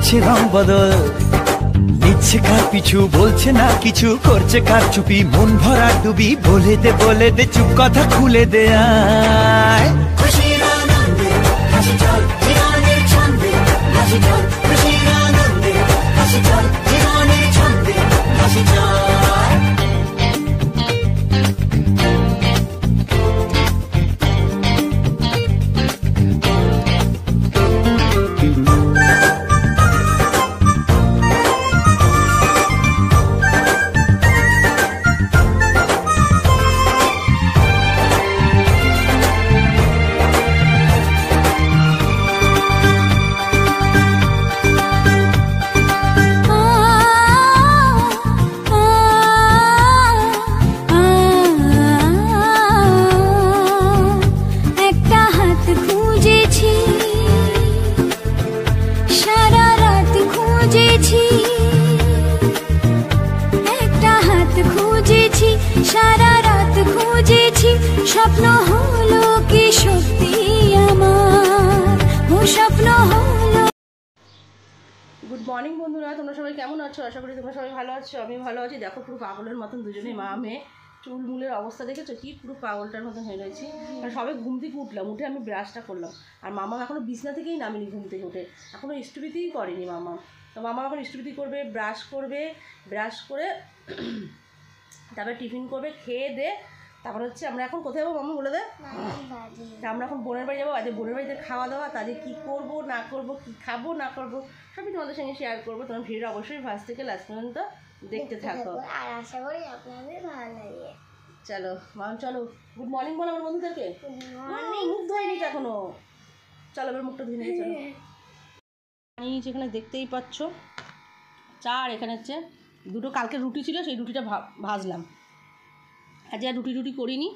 হচ্ছে রং বদল, নিচ্ছে কার পিছু, বলছে না কিছু, করছে কার চুপি, মন ভরা ডুবি, বলে দে চুপ কথা খুলে দে আয়। খুশির আনন্দে হাসি চল জীবনের ছন্দে, হাসি চল খুশির আনন্দে হাসি চল জীবনের ছন্দে, হাসি চল। স্বপ্ন হলো কি সত্যি আমার, ও স্বপ্ন হলো। গুড মর্নিং বন্ধুরা, তোমরা সবাই কেমন আছো? আশা করি তোমরা সবাই ভালো আছো। আমি ভালো আছি। দেখো পুরো পাগলের মতন দুজনেই মা মেয়ে, চুলমুলের অবস্থা দেখেছো কি? পুরো পাগলটার মতন হয়ে রয়েছি। আর সবাই ঘুম থেকে উঠলাম, উঠে আমি ব্রাশটা করলাম। আর মামা এখনও বিছনা থেকেই নামিনি, ঘুম থেকে উঠে এখনও স্টুপিতেই করেনি মামা। তো মামা এখন স্টুপিতি করবে, ব্রাশ করবে, ব্রাশ করে তারপরে টিফিন করবে, খেয়ে দে তারপর হচ্ছে আমরা এখন কোথায় যাবো মামা বলে দে। আমরা এখন বোনের বাড়ি যাবো। আজকে বোনের বাড়িতে খাওয়া দাওয়া, তাদের কী করবো না করবো, কী খাবো না করবো সবই তোমাদের সঙ্গে শেয়ার করবো। তোমার ভিডিও অবশ্যই ফার্স্ট থেকে লাস্ট পর্যন্ত দেখতে থাকো, আর আশা করি আপনাদের ভালো লাগে। চলো মাম, চলো গুড মর্নিং বলো আমার বন্ধুদেরকে। মুখ ধোয়নি এখনো, চলো এবার মুখটা ধুয়ে নিয়ে চলো। আমি যেখানে দেখতেই পাচ্ছ চা, আর এখানে হচ্ছে দুটো কালকে রুটি ছিল, সেই রুটিটা ভাজলাম। আজ আর রুটি করিনি,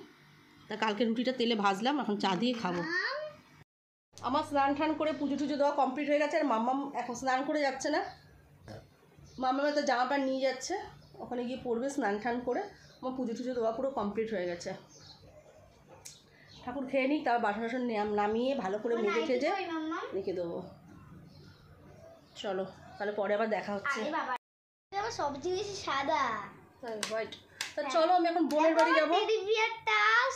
তা কালকে রুটিটা তেলে ভাজলাম, এখন চা দিয়ে খাবো। আমার স্নান টান করে পুজো টুজো দেওয়া কমপ্লিট হয়ে গেছে। আর মাম্মাম এখন স্নান করে যাচ্ছে না, মাম্মাম তো জামা প্যান্ট নিয়ে যাচ্ছে, ওখানে গিয়ে পড়বে স্নান টান করে। আমার পুজো টুজো দেওয়া পুরো কমপ্লিট হয়ে গেছে। ঠাকুর খেয়ে নিই, তার বাসন টাসন নামিয়ে ভালো করে মেজে ঠেজে রেখে দেবো। চলো তাহলে পরে আবার দেখা হচ্ছে। সব জিনিস সাদা হোয়াইট। তা চলো আমি এখন বোনের বাড়ি যাবো।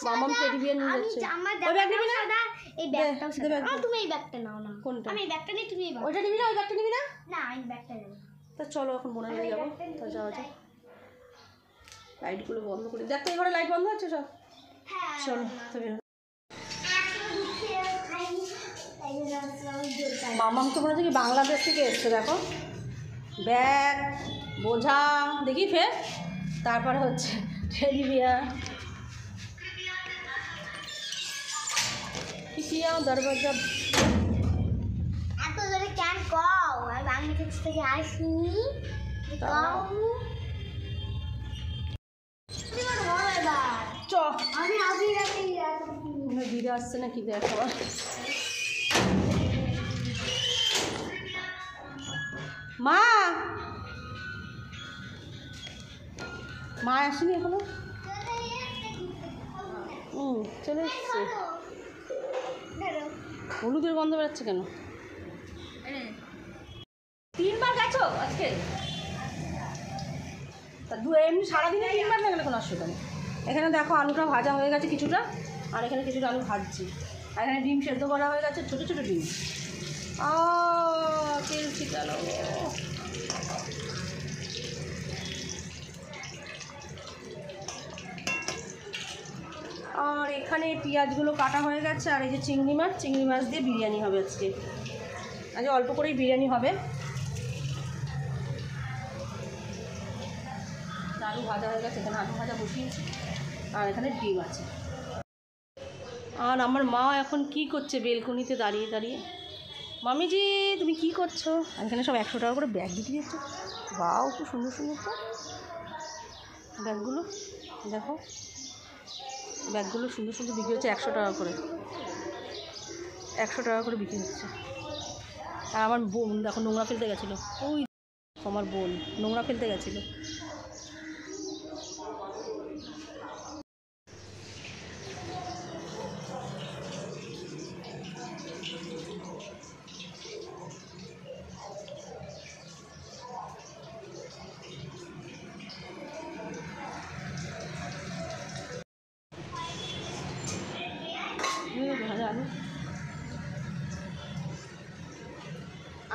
মামাম টেডি বিয়ার নিয়ে যাচ্ছে। ওই ব্যাগ নিবি না? এই ব্যাগটাও সাদা। তুমি এই ব্যাগটা নাও না। কোনটা? আমি এই ব্যাগটা নিই, তুমি এই ব্যাগটা। ওইটা নিবি না? ওই ব্যাগটা নিবি না? না আমি ব্যাগটা নেব। তা চলো এখন বোনের বাড়ি যাবো। তা যাওয়া যাক। লাইটগুলো বন্ধ করি। দেখ তো এই ঘরে লাইট বন্ধ আছে সব। হ্যাঁ চলো তবে মামাম তো মনে হচ্ছে কি বাংলাদেশ থেকে এসছে। দেখো ব্যাগ, বোঝা দেখি ফের, তারপরে হচ্ছে টেডি বিয়ার, কিয়া দরজা। এত জোরে ক্যান কও, আর বাংলাদেশ থেকে আসিনি কও। চ আমি আগে রাতে দিদি আসছে না কি দেখ আবার। মা মা আসেনি এখনো? চলে এসছে। হলুদের গন্ধ বেরোচ্ছে কেন? 3 বার গেছো আজকে? তা এমনি সারাদিনে 3 বার না গেলে কোনো অসুবিধা নেই। এখানে দেখো আলুটা ভাজা হয়ে গেছে কিছুটা, আর এখানে কিছুটা আলু ভাজছি। আর এখানে ডিম সেদ্ধ করা হয়ে গেছে, ছোটো ছোটো ডিম। তেল ছিটালো। আর এখানে পেঁয়াজগুলো কাটা হয়ে গেছে। আর এই যে চিংড়ি মাছ দিয়ে বিরিয়ানি হবে আজকে। আজকে অল্প করেই বিরিয়ানি হবে। আলু ভাজা হয়ে গেছে, এখানে আলু ভাজা বসিয়েছি, আর এখানে ডিম আছে। আর আমার মা এখন কি করছে বেলকনিতে দাঁড়িয়ে দাঁড়িয়ে। মামিজি তুমি কি করছো? এখানে সব 100 টাকা করে ব্যাগ বিক্রি হচ্ছে। বাও খুব সুন্দর সুন্দর তো ব্যাগগুলো, দেখো ব্যাগগুলো সুন্দর সুন্দর বিক্রি হচ্ছে 100 টাকা করে, 100 টাকা করে বিক্রি হচ্ছে। আর আমার বোন দেখো নোংরা ফেলতে গেছিলো, ওই আমার বোন নোংরা ফেলতে গেছিলো।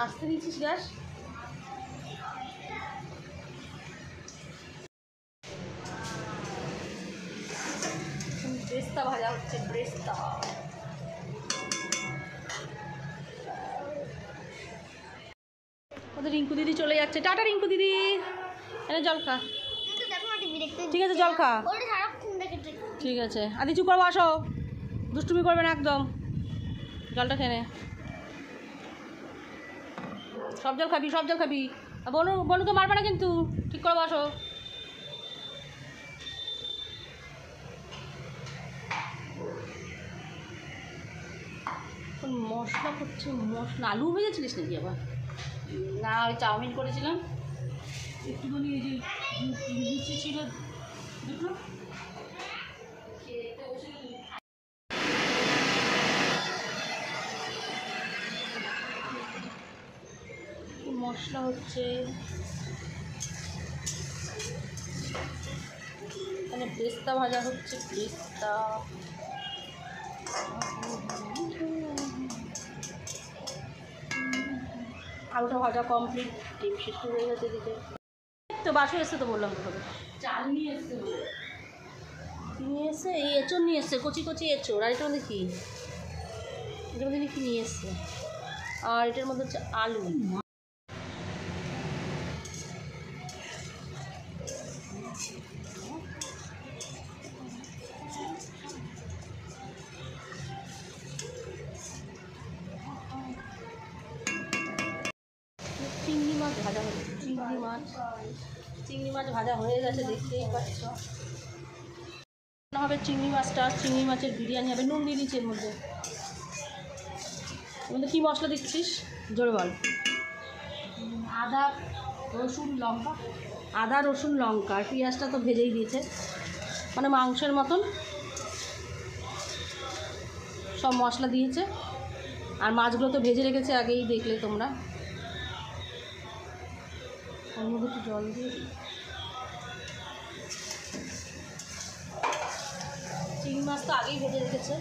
আসতে দিচ্ছিস গ্যাস? ব্রেস্তা ভাজা হচ্ছে, ব্রেস্তা। ওদের রিঙ্কু দিদি চলে যাচ্ছে। টাটা রিঙ্কু দিদি, এনে জল খা। ঠিক আছে, জল খা। ঠিক আছে, আদি চুপ করবো, আসো, দুষ্টুমি করবে না একদম। জলটা খেয়ে নে, সব জল খাবি, সব জল খাবি। আর বনুকে মারবে না কিন্তু, ঠিক করে বসো। মশলা করছে, মশলা। আলু ভেজেছিলিস নাকি আবার? না, ওই চাউমিন করেছিলাম একটুখানি। এই যে লুচি ছিল দুটো, মশলা হচ্ছে এখানে, পেস্তা ভাজা হচ্ছে, পেস্তা। আলুটা ভাজা কমপ্লিট, ডিম সিদ্ধ হয়ে গেছে দিকে। তো বাসু এসছে তো, বললাম তো, চাল নিয়ে এসছে। নিয়ে এসছে, এই এঁচড় নিয়ে এসছে, কচি কচি এঁচড়। আর এটার মধ্যে কি, এটার মধ্যে কি নিয়ে এসছে? আর এটার মধ্যে হচ্ছে আলু। চিংড়ি মাছ ভাজা হয়েছে, চিংড়ি মাছ ভাজা হয়ে গেছে, দেখতেই পাচ্ছ। হবে চিংড়ি মাছটা, চিংড়ি মাছের বিরিয়ানি হবে। নুন দিয়ে দিচ্ছি এর মধ্যে। এর মধ্যে কী মশলা দিচ্ছিস জোরে বল? আদা, রসুন, লঙ্কা। আদা, রসুন, লঙ্কা। আর পেঁয়াজটা তো ভেজেই দিয়েছে, মানে মাংসের মতন সব মশলা দিয়েছে। আর মাছগুলো তো ভেজে রেখেছে আগেই, দেখলে তোমরা। ওর মধ্যে একটু জল দিয়ে দিই। চিংড়ি মাছ তো আগেই ভেজে রেখেছে।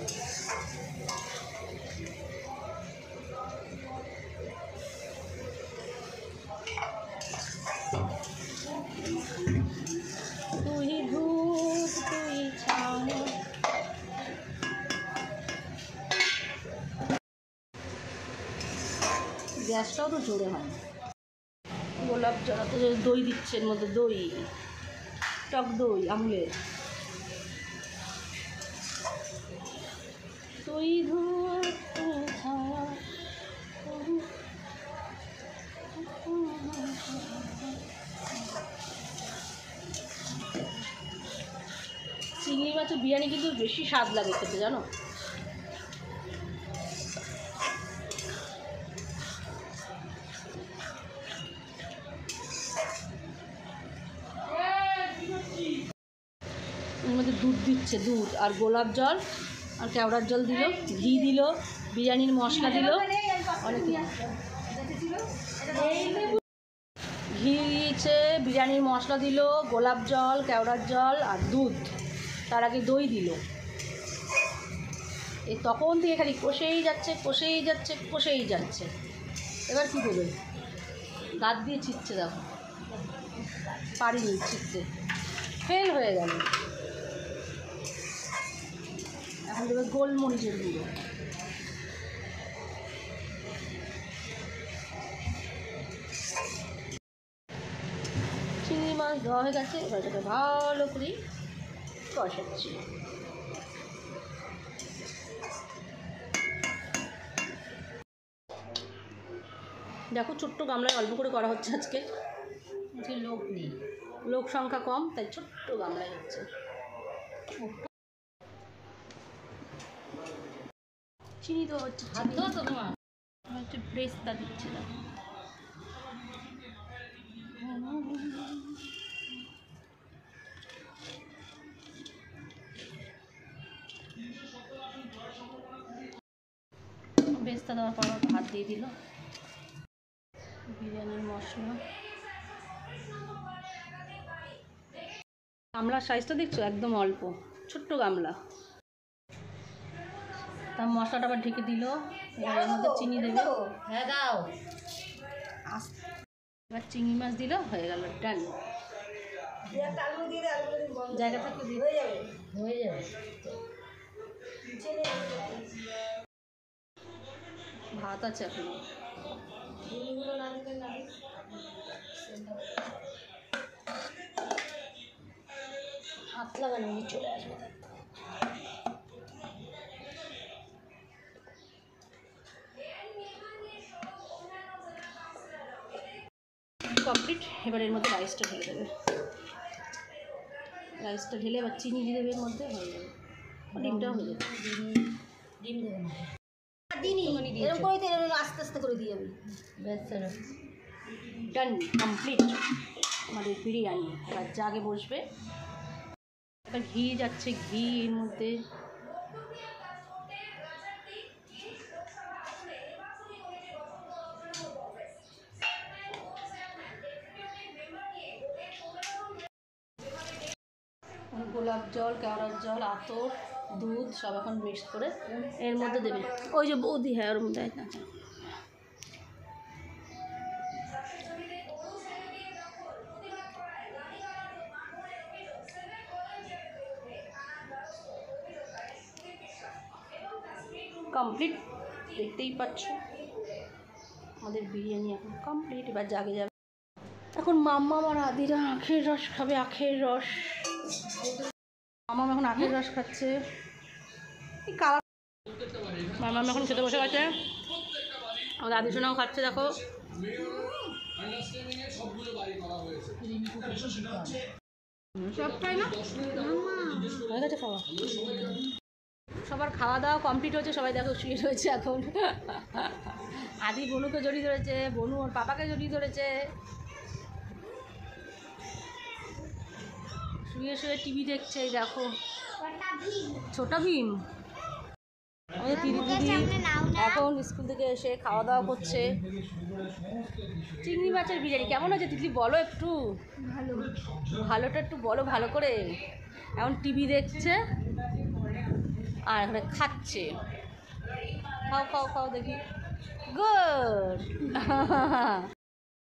তুই ধূপ, তুই ছায়া। গ্যাসটাও তো জোরে হয়। গোলাপ জল, দই দিচ্ছে এর মধ্যে, দই, টক দই আমুলের। তুই ধূপ, তুই ছায়া। চিংড়ি মাছের বিরিয়ানি কিন্তু বেশি স্বাদ লাগে খেতে, জানো। এর মধ্যে দুধ দিচ্ছে, দুধ আর গোলাপ জল আর কেওড়ার জল দিল, ঘি দিল, বিরিয়ানির মশলা দিল, অনেক ঘি দিয়েছে, বিরিয়ানির মশলা দিল, গোলাপ জল, কেওড়ার জল আর দুধ। তার আগে দই দিল। এই তখন থেকে খালি কষেই যাচ্ছে, কষেই যাচ্ছে, কষেই যাচ্ছে। এবার কী দেবে? দাঁত দিয়ে ছিটছে, দেখো, পারিনি ছিটতে, ফেল হয়ে গেল। এখন দেবে গোলমরিচের গুঁড়ো। চিংড়ি মাছ ধোয়া হয়ে গেছে, এবার এটাকে ভালো করে কষাচ্ছি। দেখো, ছোট্ট গামলায় অল্প করে করা হচ্ছে আজকে। লোক নেই, লোক সংখ্যা কম, তাই ছোট্ট গামলায় হচ্ছে। চিনি তো হচ্ছে, তোমার হচ্ছে ব্রেস্তা দিচ্ছে না। বেস্তা দেওয়ার পর ভাত দিয়ে দিল, বিরিয়ানির মশলা। গামলার সাইজটা দেখছো, একদম অল্প, ছোট্ট গামলা। তার মশলাটা আবার ঢেকে দিল। এবার এর মধ্যে চিনি দেবে। হ্যাঁ দাও। এবার চিংড়ি মাছ দিল, হয়ে গেল, ডান। জায়গা থাকলে দিয়ে হয়ে যাবে। ভাত আছে এখন, হাত লাগানো চলে আসবে। কমপ্লিট। এবার এর মধ্যে রাইসটা ঢেলে দেবে, রাইসটা ঢেলে এবার চিনি দিয়ে দেবে, এর মধ্যে হয়ে যাবে। ডিমটাও হয়ে যাবে। ডিম দেবে না, এরকম করে এরকম আস্তে আস্তে করে দিয়ে যাবে। ডান, কমপ্লিট আমাদের বিরিয়ানি। এবার জাগে বসবে, এবার ঘি যাচ্ছে, ঘি এর মধ্যে গোলাপ জল, কেওড়ার জল, আতর, দুধ সব এখন মিক্স করে এর মধ্যে দেবে। ওই যে বৌদি, হ্যাঁ, ওর মধ্যে কমপ্লিট। দেখতেই পাচ্ছ আমাদের বিরিয়ানি এখন কমপ্লিট। এবার জাগে যাবে। এখন মাম্মা আর আদিরা আখের রস খাবে, আখের রস। মাম্মা এখন আখের রস খাচ্ছে। এই কালার মাম্মা এখন খেতে বসে গেছে, আমাদের আদি সোনাও খাচ্ছে। দেখো সবটাই না হয়ে গেছে খাওয়া। সবার খাওয়া দাওয়া কমপ্লিট হচ্ছে, সবাই দেখো শুয়ে রয়েছে এখন। আদি বনুকে জড়িয়ে ধরেছে, বনু ওর পাপাকে জড়িয়ে ধরেছে, শুয়ে শুয়ে টিভি দেখছে। এই দেখো ছোটা ভীম। আমাদের দিদি এখন স্কুল থেকে এসে খাওয়া দাওয়া করছে। চিংড়ি মাছের বিরিয়ানি কেমন হয়েছে দিদি বলো একটু, ভালোটা একটু বলো ভালো করে। এখন টিভি দেখছে আর এখানে খাচ্ছে। খাও খাও খাও দেখি, গুড।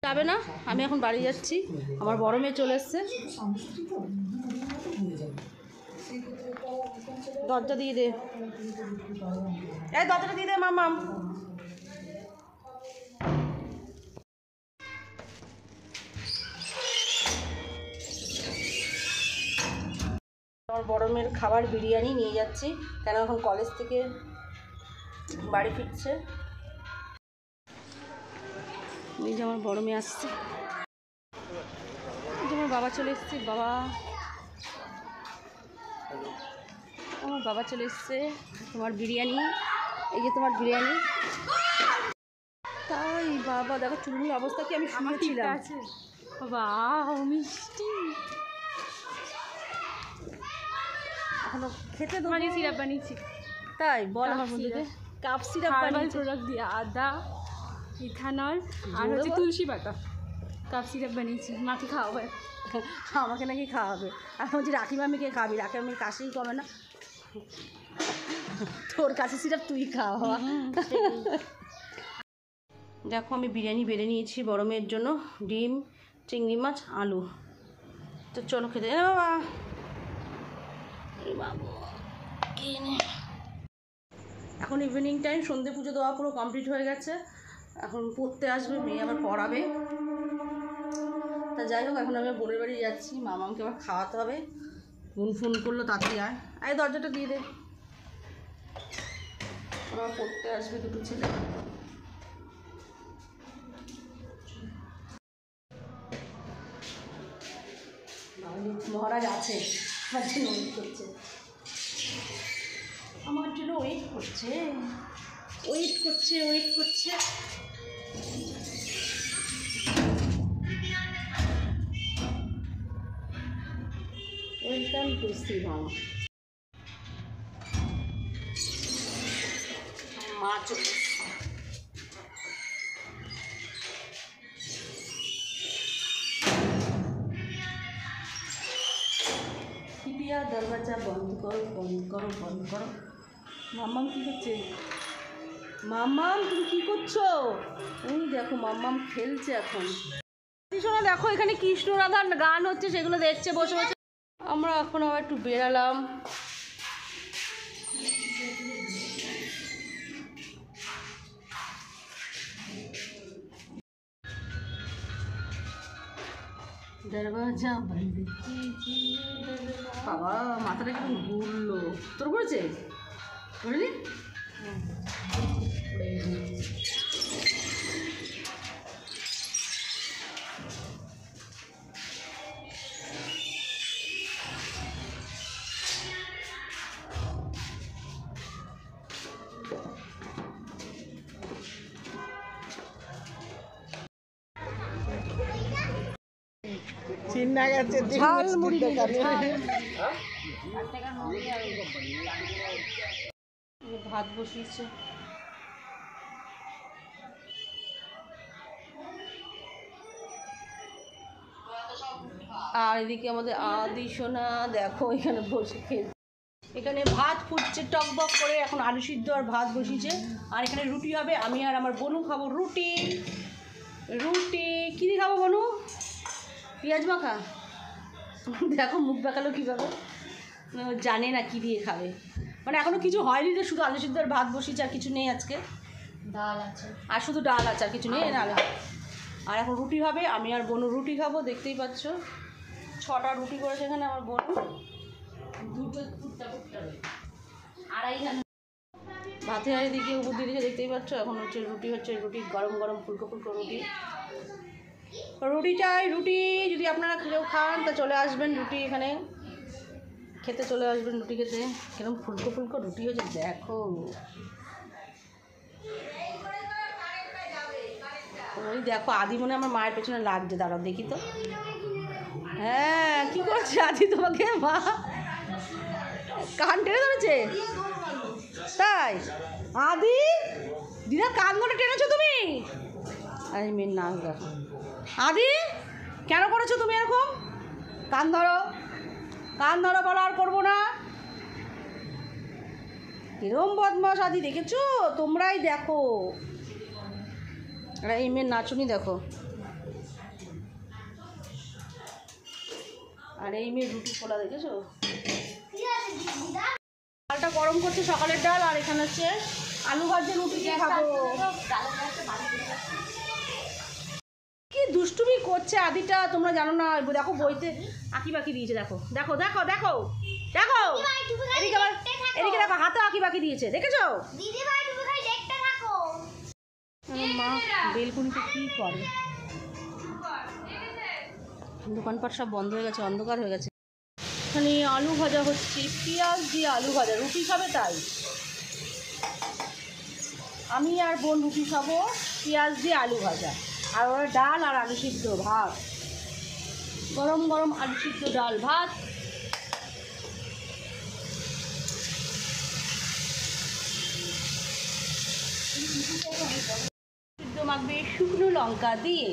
যাবে না, আমি এখন বাড়ি যাচ্ছি, আমার বড় মেয়ে চলে এসছে। দরজা দিয়ে দে, এই দরজাটা দিয়ে দে মাম্মাম। আমার বড় মেয়ের খাবার বিরিয়ানি নিয়ে যাচ্ছি, কেন এখন কলেজ থেকে বাড়ি ফিরছে। এই যে আমার বড় মেয়ে আসছে, এই যে আমার বাবা চলে এসছে। বাবা, আমার বাবা চলে এসছে। তোমার বিরিয়ানি, এই যে তোমার বিরিয়ানি। তাই বাবা দেখো চুলগুলোর অবস্থা কি, আমি শুনেছিলাম। বাহ মিষ্টি, এখনো খেতে দেবো। সিরাপ বানিয়েছি, তাই বল আমার বন্ধুকে। কাপ সিরাপ বানিয়েছি প্রোডাক্ট দিয়ে, আদা, ইথানল আর হচ্ছে তুলসী পাতা। কাপ সিরাপ বানিয়েছি, মাকে খাওয়াবে। আমাকে নাকি খাওয়াবে। আমি বলছি রাখি মামিকে খাবি, রাখি মামির কাশিই কমে না, তোর কাছে সিরাপ তুই খাওয়া। দেখো আমি বিরিয়ানি বেড়ে নিয়েছি বড় মেয়ের জন্য, ডিম, চিংড়ি মাছ, আলু। তো চলো খেতে। বাবা বাবু এখন ইভিনিং টাইম, সন্ধে পুজো দেওয়া পুরো কমপ্লিট হয়ে গেছে। এখন পড়তে আসবে মেয়ে, আবার পড়াবে। তা যাই হোক, এখন আমি বোনের বাড়ি যাচ্ছি, মামাকে আবার খাওয়াতে হবে। ফোন ফোন করলো, তাড়াতাড়ি আয়। এই দরজাটা দিয়ে দে, আবার পড়তে আসবে দুটো ছেলে। মহারাজ আছে আমার জন্য ওয়েট করছে, আমার জন্য ওয়েট করছে, ওয়েট করছে, ওয়েট করছে। Welcome to Sriram. মা চলে এসছে। कृपया दरवाजा बंद करो, बंद करो, बंद करो। मामा की करছে? মাম্মাম তুমি কি করছো? ওই দেখো মাম্মাম খেলছে এখন। শোনো দেখো এখানে কৃষ্ণ রাধার গান হচ্ছে, সেগুলো দেখছে বসে বসে। আমরা এখন আবার একটু বেরালাম। দরওয়াজা বন্ধ কিজিয়ে, বাবা মাথাটা কেমন ঘুরলো। তোর ঘুরেছে? বুঝলি? চিন্না গেছে ঝালমুড়ি ভাত বসিয়েছে। আর এদিকে আমাদের আদি সোনা দেখো এখানে বসে খেলছে। এখানে ভাত ফুটছে টকবক করে, এখন আলু সিদ্ধ আর ভাত বসিয়েছে। আর এখানে রুটি হবে, আমি আর আমার বনু খাবো রুটি। রুটি কী দিয়ে খাবো বনু? পেঁয়াজ মাখা। দেখো মুখ দেখালো কীভাবে, জানে না কী দিয়ে খাবে। মানে এখনও কিছু হয়নি, যে শুধু আলু সিদ্ধ আর ভাত বসিয়েছে, আর কিছু নেই আজকে। ডাল আছে আর শুধু ডাল আছে, আর কিছু নেই না। আর এখন রুটি হবে, আমি আর বনু রুটি খাবো। দেখতেই পাচ্ছ 6টা রুটি করেছে এখানে আমার বনু। দুটো আড়াইখানা ভাতে আর এদিকে উপর দিকে দেখতেই পাচ্ছ। এখন হচ্ছে রুটি, হচ্ছে রুটি গরম গরম ফুলকো ফুলকো রুটি। রুটি চাই, রুটি যদি আপনারা কেউ খান তা চলে আসবেন, রুটি এখানে খেতে চলে আসবেন। রুটি খেতে কিরকম ফুলকো ফুলকো রুটি হয়েছে দেখো। ওই দেখো আদি মনে আমার মায়ের পেছনে লাগছে, দাঁড়াও দেখি তো। হ্যাঁ কি করছে আদি তোমাকে? মা কান টেনে ধরেছে তাই? আদি দিদা কান ধরে টেনেছো তুমি? আরে মেয়ের নাচ দেখো। আদি কেন করেছো তুমি এরকম? কান ধরো, কান ধরো, বলো আর করবো না। এরকম বদমাস আদি দেখেছো? তোমরাই দেখো। আর এই মেয়ের নাচুনি দেখো। আর এই মেয়ের রুটি খোলা দেখেছো? ডালটা গরম করছে, সকালের ডাল। আর এখানে হচ্ছে আলু ভাজা, রুটি দিয়ে খাবো। কি দুষ্টুমি করছে আদিটা, তোমরা জানো না? দেখো বইতে আঁকি বাকি দিয়েছে, দেখো দেখো দেখো দেখো দেখো। এদিকে আবার, এদিকে দেখো হাতে আঁকি বাকি দিয়েছে, দেখেছো? মা বেলকুনিতে কি করে? দোকানপাট সব বন্ধ হয়ে গেছে, অন্ধকার হয়ে গেছে। এখানে আলু ভাজা হচ্ছে, পেঁয়াজ দিয়ে আলু ভাজা। রুটি খাবে তাই আমি আর বোন রুটি খাবো, পেঁয়াজ দিয়ে আলু ভাজা। আর ওরা ডাল আর আলু সিদ্ধ ভাত, গরম গরম আলু সিদ্ধ ডাল ভাত। সিদ্ধ মাখবে শুকনো লঙ্কা দিয়ে।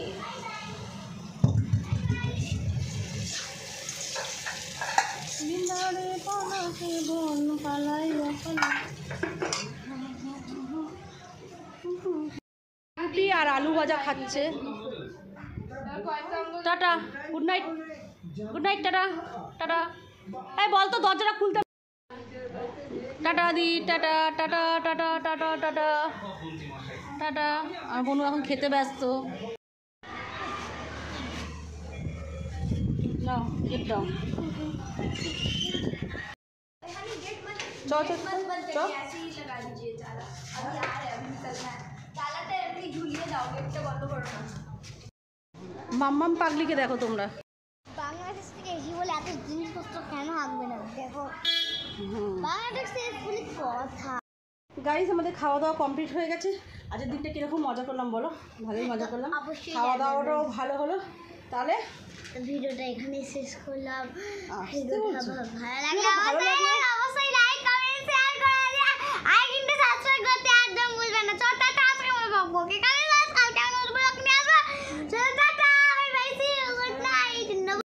রুটি আর আলু ভাজা খাচ্ছে। Tata, good night, good night, tata tata. এই বল তো দরজাটা খুলতে। টাটা দি, tata tata tata tata tata tata. আমার বোনু এখন খেতে ব্যস্ত। নাও গেট দাও। মাম্মাম পাগলিকে দেখো তোমরা। বাংলাদেশ থেকে এসে বলে এত জিনিসপত্র কেন আঁকবে না? দেখো বাংলাদেশ থেকে বলে কথা। গাইস আমাদের খাওয়া দাওয়া কমপ্লিট হয়ে গেছে। আজকের দিনটা কীরকম মজা করলাম বলো? ভালোই মজা করলাম, অবশ্যই খাওয়া দাওয়াটাও ভালো হলো। তাহলে ভিডিওটা এখানে শেষ করলাম। আসতে বলছো? ভালো লাগলে অবশ্যই লাইক কমেন্ট শেয়ার করে দিও। আর কিন্তু সাবস্ক্রাইব করতে একদম ভুলবেন না। চল টাটা, আজকে আমরা বকবকে